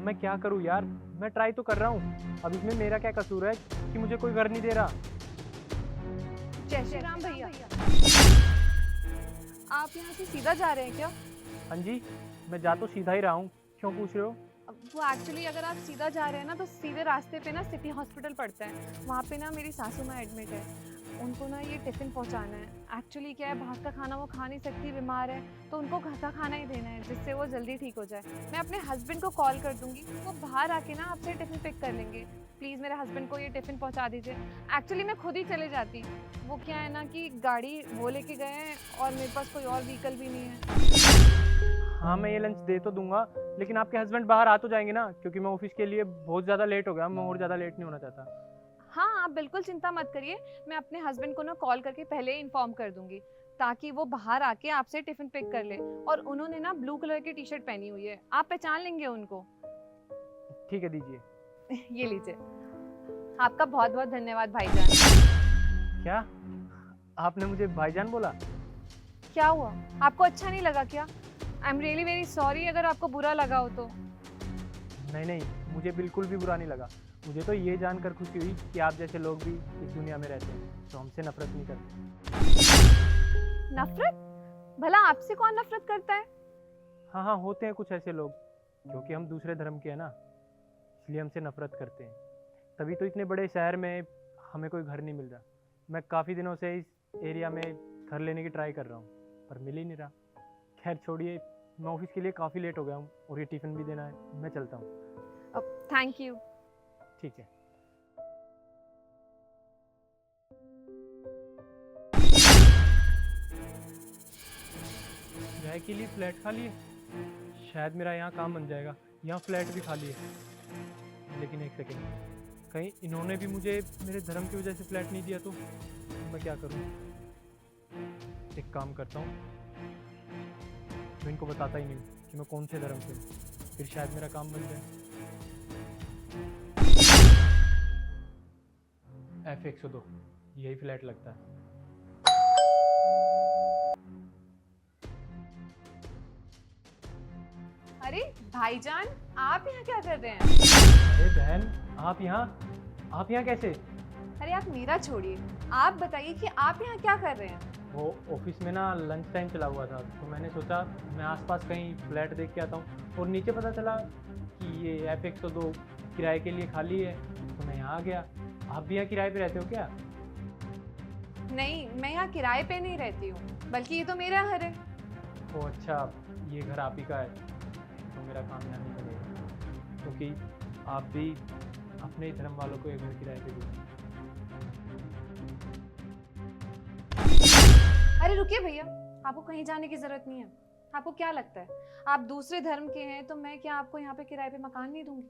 मैं क्या करूँ यार, मैं ट्राई तो कर रहा हूँ। अब इसमें मेरा क्या कसूर है कि मुझे कोई घर नहीं दे रहा। जय श्री राम भैया। आप यहाँ से सीधा जा रहे हैं क्या? हाँ जी, मैं जा तो सीधा ही रहा हूँ। क्यों पूछ रहे हो? वो एक्चुअली अगर आप सीधा जा रहे हैं ना तो सीधे रास्ते पे ना सिटी हॉस्पिटल पड़ता है। वहाँ पे ना मेरी सासू माँ एडमिट है। उनको ना ये टिफ़िन पहुँचाना है। एक्चुअली क्या है, बाहर का खाना वो खा नहीं सकती, बीमार है, तो उनको घर का खाना ही देना है जिससे वो जल्दी ठीक हो जाए। मैं अपने हस्बैंड को कॉल कर दूँगी, वो बाहर आके ना आपसे टिफ़िन पिक कर लेंगे। प्लीज़ मेरे हस्बैंड को ये टिफ़िन पहुँचा दीजिए। एक्चुअली मैं खुद ही चले जाती। वो क्या है ना कि गाड़ी वो लेके गए हैं और मेरे पास कोई और व्हीकल भी नहीं है। हाँ, मैं ये लंच दे तो दूंगा, लेकिन आपके हस्बैंड बाहर आ तो जाएंगे ना, क्योंकि मैं ऑफिस के लिए बहुत ज़्यादा लेट हो गया। मैं और ज़्यादा लेट नहीं होना चाहता। हाँ, आप बिल्कुल चिंता मत करिए। मैं अपने हस्बैंड को ना कॉल करके पहले ही इन्फॉर्म कर दूँगी, ताकि वो बाहर आके आपसे टिफ़िन पिक कर ले। और उन्होंने ना ब्लू कलर की टी-शर्ट पहनी हुई है, आप पहचान लेंगे उनको। ठीक है, दीजिए। ये लीजिए। आपका बहुत-बहुत धन्यवाद भाईजान। क्या? आपने मुझे भाईजान बोला? क्या हुआ? आपको अच्छा नहीं लगा क्या? I am really very sorry अगर आपको बुरा लगा हो तो। नहीं नहीं, मुझे बिल्कुल भी बुरा नहीं लगा। मुझे तो ये जानकर खुशी हुई कि आप जैसे लोग भी इस दुनिया में रहते हैं, तो हमसे नफरत नहीं करते। नफ़रत? भला आपसे कौन नफ़रत करता है? हाँ हाँ, होते हैं कुछ ऐसे लोग, क्योंकि हम दूसरे धर्म के हैं ना, इसलिए हमसे नफरत करते हैं। तभी तो इतने बड़े शहर में हमें कोई घर नहीं मिल रहा। मैं काफ़ी दिनों से इस एरिया में घर लेने की ट्राई कर रहा हूँ, पर मिल ही नहीं रहा। खैर छोड़िए, मैं ऑफिस के लिए काफ़ी लेट हो गया हूँ और ये टिफ़िन भी देना है। मैं चलता हूँ। Thank you. ठीक है। किराए के लिए फ्लैट खाली है, शायद मेरा यहाँ काम बन जाएगा। यहाँ फ्लैट भी खाली है, लेकिन एक सेकेंड, कहीं इन्होंने भी मुझे मेरे धर्म की वजह से फ्लैट नहीं दिया तो मैं क्या करूँ? एक काम करता हूँ, मैं इनको बताता ही नहीं हूँ कि मैं कौन से धर्म से हूँ, फिर शायद मेरा काम बन जाए। F102, यही फ्लैट लगता है। अरे भाईजान, आप यहाँ क्या कर रहे हैं? अरे बहन, आप यहाँ कैसे? अरे आप मेरा छोड़िए, आप बताइए कि आप यहाँ क्या कर रहे हैं? वो ऑफिस में ना लंच टाइम चला हुआ था, तो मैंने सोचा मैं आसपास कहीं फ्लैट देख के आता हूँ, और नीचे पता चला कि ये F102 किराए के लिए खाली है, तो मैं यहाँ आ गया। आप भी यहाँ किराए पे रहते हो क्या? नहीं, मैं यहाँ किराए पे नहीं रहती हूँ, बल्कि ये तो मेरा घर है। ओ अच्छा, ये घर आप ही का है, तो मेरा काम यहाँ नहीं बनेगा, क्योंकि आप भी अपने ही धर्म वालों को ये घर किराए पे दो। अरे रुकिए भैया, आपको कहीं जाने की जरूरत नहीं है। आपको क्या लगता है, आप दूसरे धर्म के हैं तो मैं क्या आपको यहाँ पे किराए पे मकान नहीं दूंगी?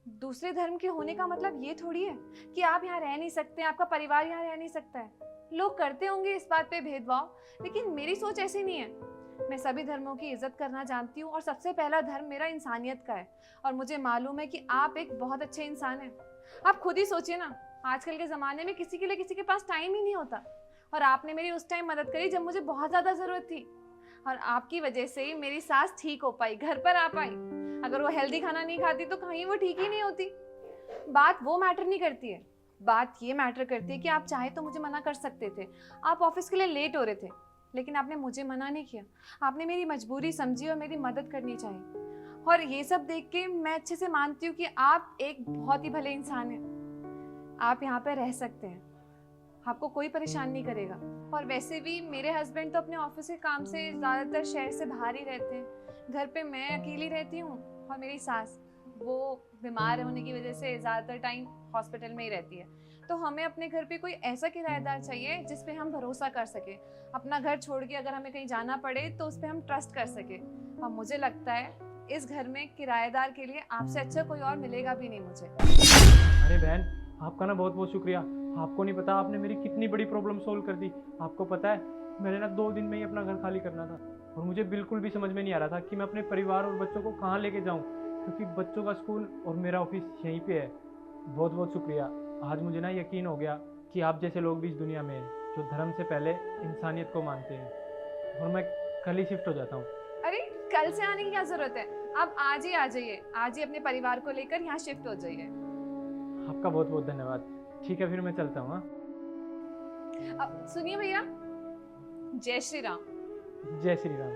दूसरे धर्म के होने का मतलब ये थोड़ी है कि आप यहाँ रह नहीं सकते, आपका परिवार यहाँ रह नहीं सकता है। लोग करते होंगे इस बात पे भेदभाव, लेकिन मेरी सोच ऐसी नहीं है। मैं सभी धर्मों की इज्जत करना जानती हूँ और सबसे पहला धर्म मेरा इंसानियत का है। और मुझे मालूम है कि आप एक बहुत अच्छे इंसान हैं। आप खुद ही सोचिए ना, आजकल के ज़माने में किसी के लिए किसी के पास टाइम ही नहीं होता। और आपने मेरी उस टाइम मदद करी जब मुझे बहुत ज़्यादा ज़रूरत थी। और आपकी वजह से ही मेरी सास ठीक हो पाई, घर पर आ पाई। अगर वो हेल्दी खाना नहीं खाती तो कहीं वो ठीक ही नहीं होती। बात वो मैटर नहीं करती है, बात ये मैटर करती है कि आप चाहे तो मुझे मना कर सकते थे। आप ऑफिस के लिए लेट हो रहे थे, लेकिन आपने मुझे मना नहीं किया। आपने मेरी मजबूरी समझी और मेरी मदद करनी चाहिए। और ये सब देख के मैं अच्छे से मानती हूँ कि आप एक बहुत ही भले इंसान हैं। आप यहाँ पे रह सकते हैं, आपको कोई परेशान नहीं करेगा। और वैसे भी मेरे हस्बैंड तो अपने ऑफिस के काम से ज़्यादातर शहर से बाहर ही रहते हैं। घर पे मैं अकेली रहती हूँ और मेरी सास, वो बीमार होने की वजह से ज़्यादातर टाइम हॉस्पिटल में ही रहती है। तो हमें अपने घर पे कोई ऐसा किराएदार चाहिए जिस पे हम भरोसा कर सके। अपना घर छोड़ के अगर हमें कहीं जाना पड़े तो उस पर हम ट्रस्ट कर सके। और मुझे लगता है इस घर में किराएदार के लिए आपसे अच्छा कोई और मिलेगा भी नहीं मुझे। अरे बहन, आपका ना बहुत बहुत शुक्रिया। आपको नहीं पता आपने मेरी कितनी बड़ी प्रॉब्लम सोल्व कर दी। आपको पता है, मैंने ना 2 दिन में ही अपना घर खाली करना था, और मुझे बिल्कुल भी समझ में नहीं आ रहा था कि मैं अपने परिवार और बच्चों को कहाँ लेके जाऊँ, क्योंकि बच्चों का स्कूल और मेरा ऑफिस यहीं पे है। बहुत बहुत शुक्रिया। आज मुझे ना यकीन हो गया कि आप जैसे लोग भी इस दुनिया में हैं, जो धर्म से पहले इंसानियत को मानते हैं। और मैं कल ही शिफ्ट हो जाता हूँ। अरे कल से आने की क्या ज़रूरत है? आप आज ही आ जाइए, आज ही अपने परिवार को लेकर यहाँ शिफ्ट हो जाइए। आपका बहुत बहुत धन्यवाद। ठीक है, फिर मैं चलता हूँ। हाँ, सुनिए भैया, जय श्री राम। जय श्री राम।